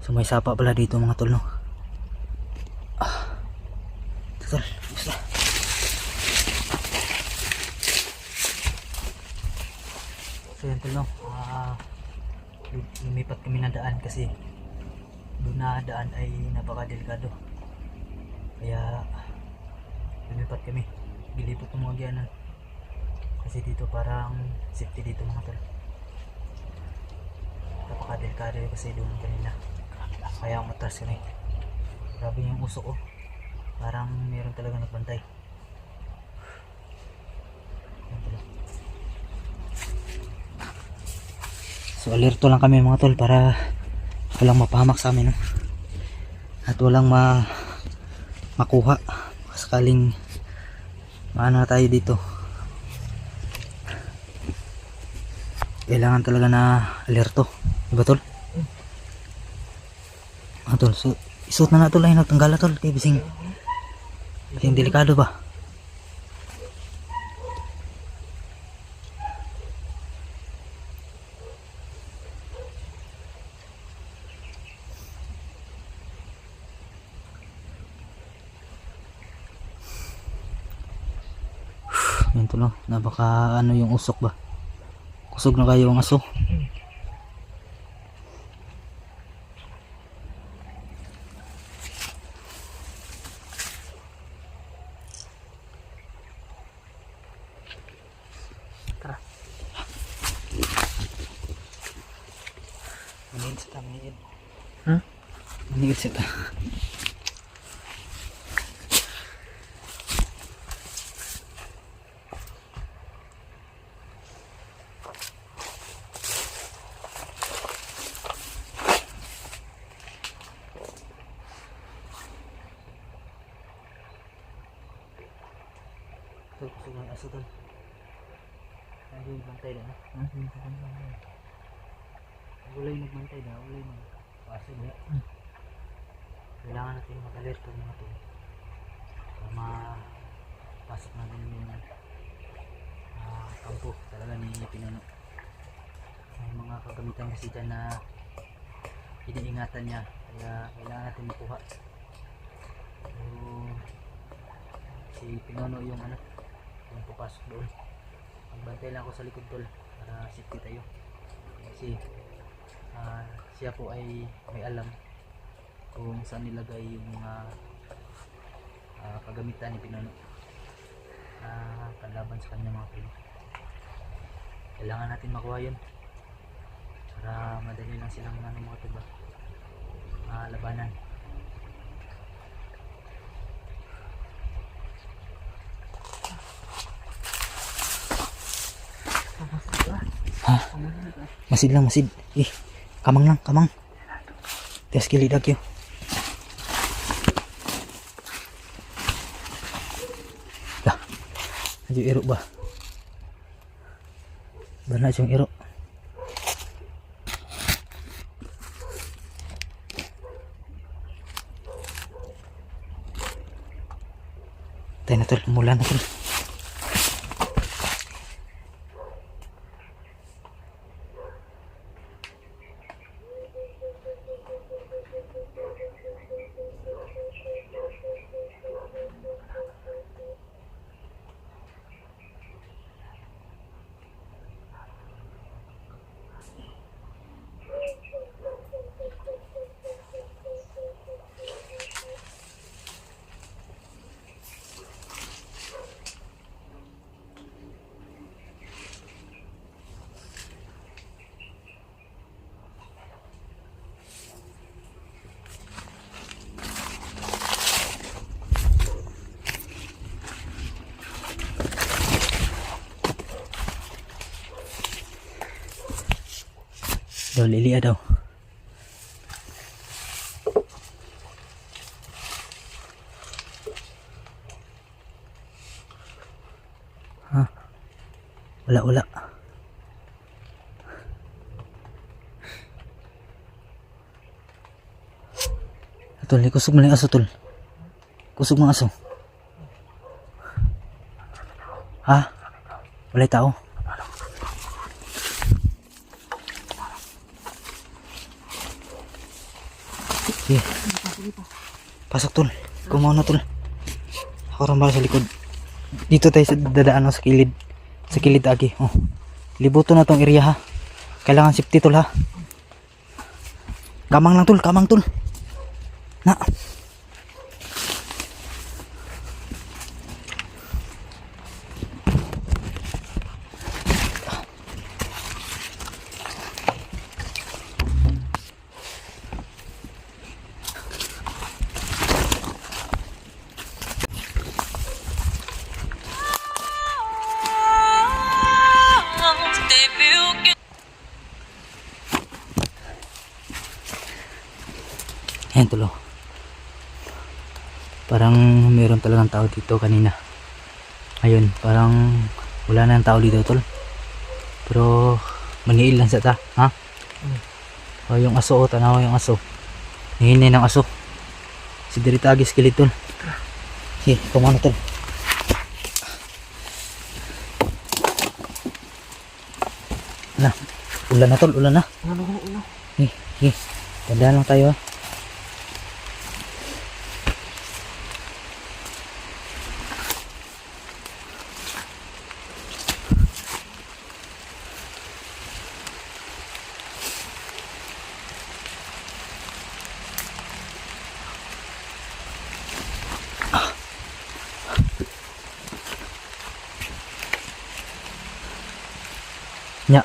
So may sapa pala dito mga tol, no? Tol, basta. So yan tol, no? Lumipat kami ng daan kasi doon na daan ay napakadelikado. Kaya lumipat kami. Gilipot ng mga gianan. Kasi dito parang safety dito mga tol. Napakadelikado yun kasi doon kanina. Kaya umatras kami. Grabe yung usok, oh. Parang meron talaga nagbantay. So alerto lang kami mga tol para walang mapahamak sa amin, no? At walang makuha sakaling maano na tayo dito. Kailangan talaga na alerto, diba tol? Tol, so isuot na tol, ay nagtanggala tol kay bising delikado ba. Yan tol, no? Na baka ano yung usok ba, kusog na kayo ang aso. Tara. Manigid sita, manigid. Ha? Manigid sita. Tol, kusog ng aso tol. Ay, nagbantay na. Ulay nagbantay na, ulay na. Aso na. Kailangan natin mag-alerto mga tol. Para mapasok natin yung kampo talaga ni Pinuno. May mga kagamitan kasi dyan na iniingatan niya. Kaya kailangan natin makuha. So, si Pinuno yung yung papasok doon. Magbantay lang ako sa likod tol para safety tayo. Kasi siya po ay may alam kung saan nilagay yung mga kagamitan ni Pinuno panlaban sa kanya mga tol. Kailangan natin makuha yun para madali lang silang mga tol ba labanan. Ha? Masid lang, masid. Kamang lang, kamang. Tias kilid agyo. Lah. Ayo iro ba? Bana yung iro. Tayo na tol, umulan na tol. Daw lilia daw. Ha? Wala. Tol, kusog mo lang aso tol. Kusog mo aso. Ha? Walay tao. Sige. Pasok tol. Kumaon na tol. Ako rin sa likod. Dito tayo sa dadaan sa kilid. Sa kilid agi. Oh. Libuto na tong area ha. Kailangan safety tol ha. Kamang lang tol, kamang tol. Na. Ayan tulo. Parang meron talagang tao dito kanina. Ayun, parang wala na ang tao dito tol. Pero maniil lang sa ta, ha? O yung aso, o tanaw yung aso. Hihinay ng aso. Si Diritagis kilid tol. Sige, kumano tol. Na, ulan na tol, ulan na. Sige, tandaan lang tayo ha. Nya.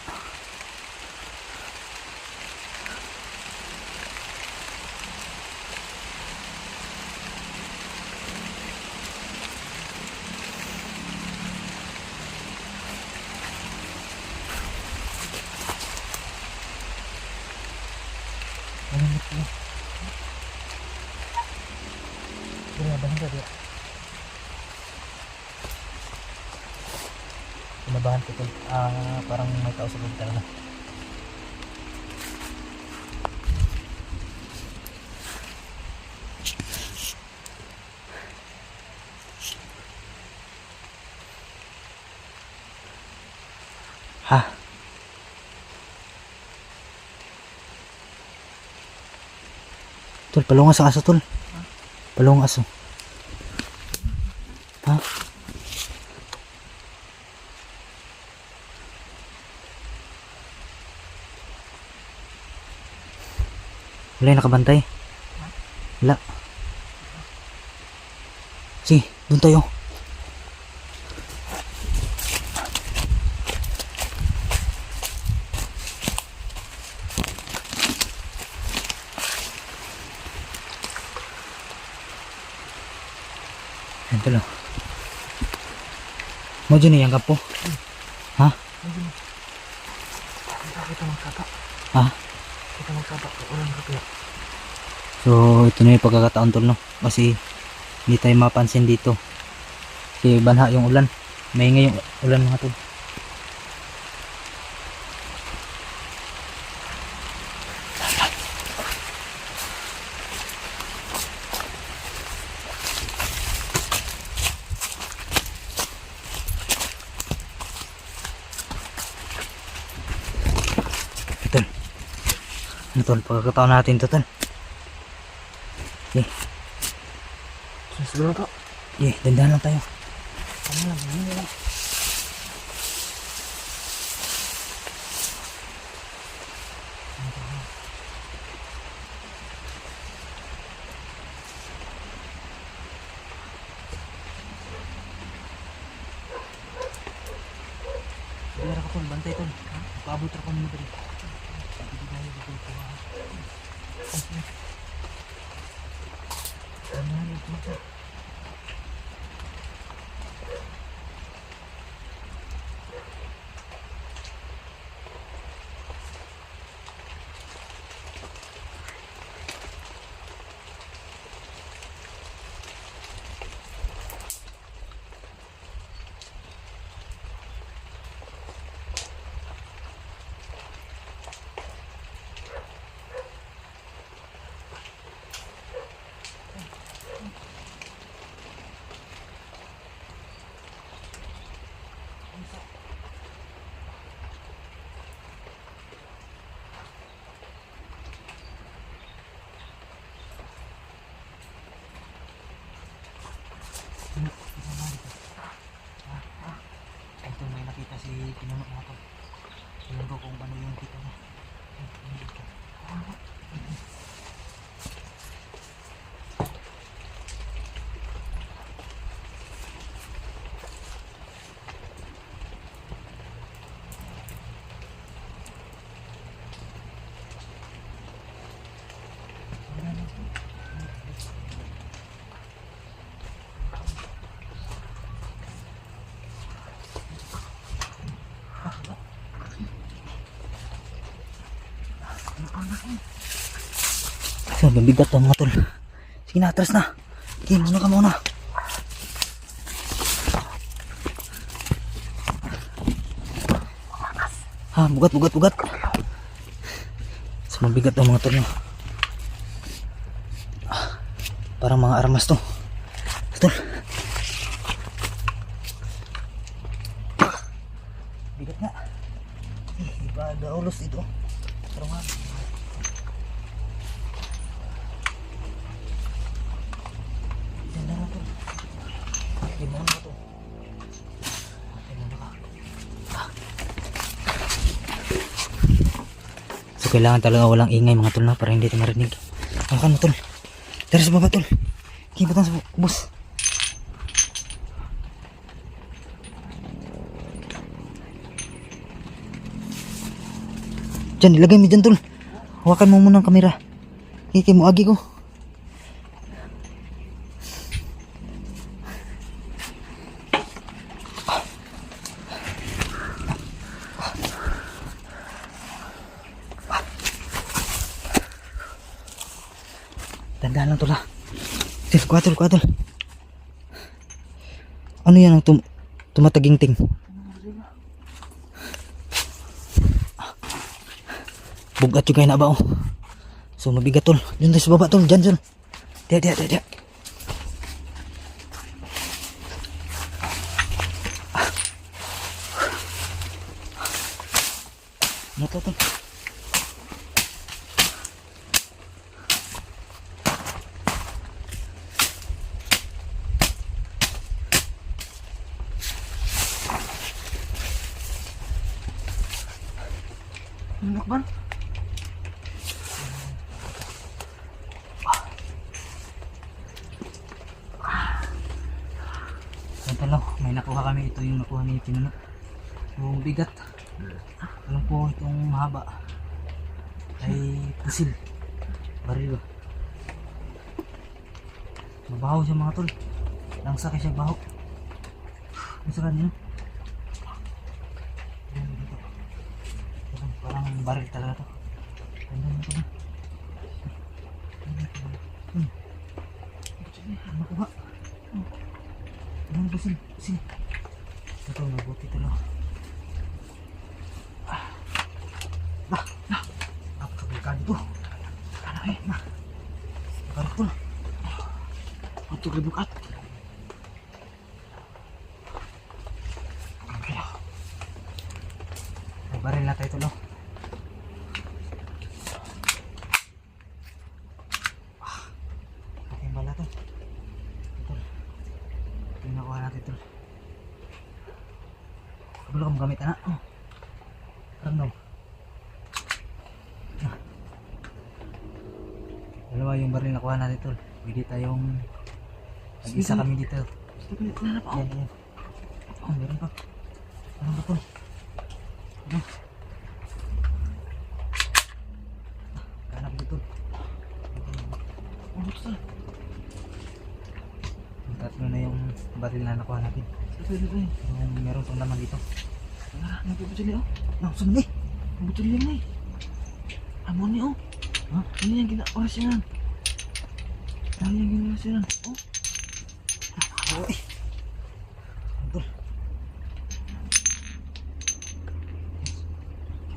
Kinabahan ko tol. Parang may tao sa loob talaga. Ha? Tol, palungas ang aso tol. Palungas aso. Ha? Wala yung nakabantay. Wala. Sige, doon tayo. Yan tulo. Mo dyan yung kapo. Ha? Ha? So ito na yung pagkakataon tol no. Kasi hindi tayo mapansin dito. Kasi banha yung ulan. Maingay yung ulan mga tol. Tol. Ano tol? Pagkakataon natin to tol. Okay. Siguro to. Okay, dandahan lang tayo. Tama lang, hindi lang. Sige ka tol, bantay tol. Paabot ako muna tol. Hindi tayo dito po ha. puno mga tol. Tingnan ko kung ano yung kita niya. So, mabigat to mga tol. Sige na, atras na. Okay, muna ka muna. Ha, bugat, bugat, bugat. So, mabigat to mga tol. Parang mga armas to. Tol. Bigat nga. Iba ada ulos dito. Pero nga. So kailangan talaga walang ingay mga tol na para hindi tayo marinig. Hawakan mo tol. Tara sa baba tol. Kibutan sa bus. Diyan, ilagay mo dyan tol. Hawakan mo muna ang kamera. Kikay mo agi ko. Tandaan lang tol ha. Tol, kuha tol. Ano yan ang tumataging-ting? Bugat yung kayo na ba oh. So mabigat tol. Yun tayo sa baba tol. Diyan. Diyan. Ano to tol? Ano ba? Talo, may nakuha kami. Ito yung nakuha ni Pinuno. Yung bigat. Alam po itong mahaba ay pusil. Baril ba? Mabaho siya mga tol. Langsa siya baho. Ano sa kanina? Parang baril talaga to. Ganda mo ito na. Nakuha. Ano pusil? Ito, mabuti ito lang. Napakabalikan ito. Ano eh, na. Nakarap ko na. Ito, ribukat. May baril na tayo ito lang. Ating bala ito. Ito. Ito yung nakuha natin ito. Kabalo ka magamit na. Random. Dalawa yung baril nakuha natin ito. Pwede tayong mag-isa kami dito. Yan. Oh, meron pa. Ano ba ito? Ano? Hanap dito. Ano ito? Tatlo na yung baril na nakuha natin. Yung meron pang laman dito. Nagpapachili oh. Saan ba? Nagpapachili yan eh. Amon niyo oh. Ha? Ano yung ginaoras yan? Ano yung ginaoras yan? Oh. Uy. Tol.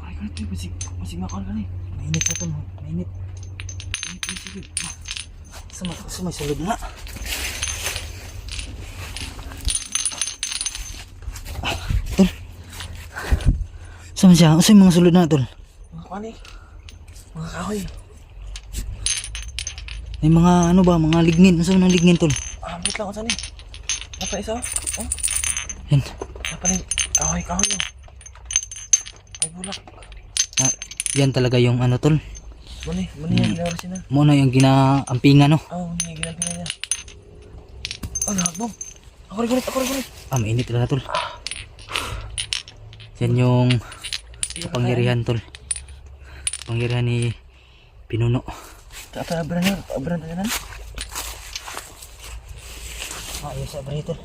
Ay ka ito. Masig makal ka na eh. Mainit sa tol. Mainit. Sige. Sa may sulod nga. Tol. Saan siya? Saan yung mga sulod na tol? Mga kwan eh. Mga kahoy. May mga ano ba? Mga lignin. Saan mga lignin tol? Wait lang ko saan eh. Napa isa oh. Yan. Napa rin. Kahoy oh. Ay, bulak. Ah, yan talaga yung ano tol. Mani yung ginawa siya na. Muna yung ginaampingan no. Oo, mani yung ginagawa niya. Oh, nakakbong. Ako rin gulit. Mainit talaga tol. Yan yung kapangyarihan tol. Kapangyarihan ni Pinuno. Ata, abran na yan. Ayos sa tol.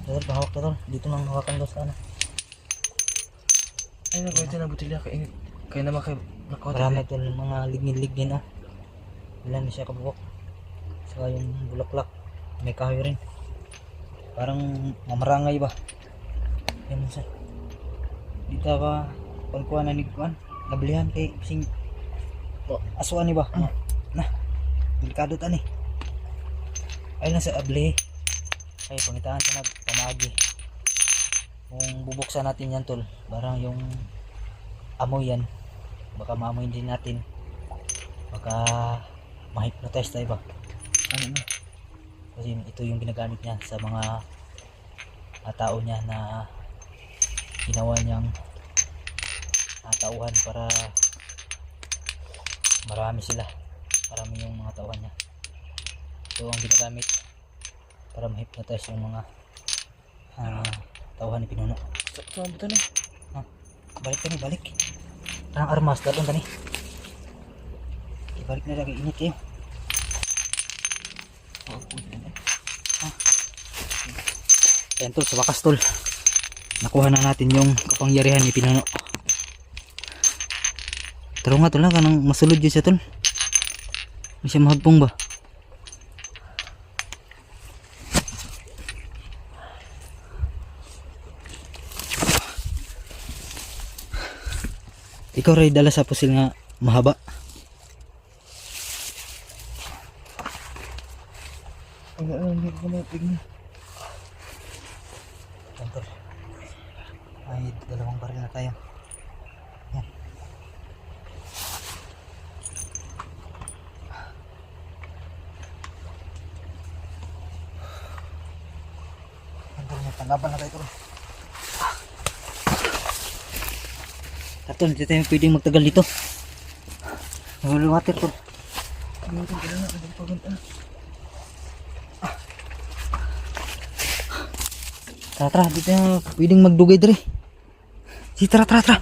Tol, bahawak ka tol. Dito nang hawakan daw sa ano. Ay, nagawin na butilya. Kaya naman kayo nakawat. Marami tol mga lignin-lignin oh. Ilan na siya kabuok. Saka yung bulaklak. May kahoy rin. Parang mamarangay ba? Yan mo sa. Dito ba pagkuha na nigkuhan? Nabilihan kay sing asuan ni ba? Na. Delikado ta ni. Ay na sa abli. Ay pangitaan sa nagpamagi. Kung bubuksan natin yan tol, parang yung amoy yan. Baka maamoy din natin. Baka ma-hypnotize tayo ba? Ano na? Kasi ito yung ginagamit niya sa mga tao niya na ginawa niyang tauhan para marami sila. Marami yung mga tauhan niya. Ito ang ginagamit para ma-hypnotize yung mga tauhan ni Pinuno. Saan ba ito na? Balik ka ni, balik. Parang armas, dalon ka ni. Ibalik na lagi, init kayo. Ayan tol, sa wakas tol. Nakuha na natin yung kapangyarihan ni Pinuno. Taro nga tol na, kanang masulod yun siya tol. Hindi siya mahagpong ba? Ikaw ray dala sa pusil nga mahaba. Hindi ko matig na. Yan tol. Ay, dalawang baril na tayo. Yan. Yan tol, may tanggapan na tayo tol. Tol, hindi tayo pwedeng magtagal dito. May water tol. Ano ito? Kailangan na. Pagpunta. Tara, di tayo pwedeng magdugay diri. Sige, tara.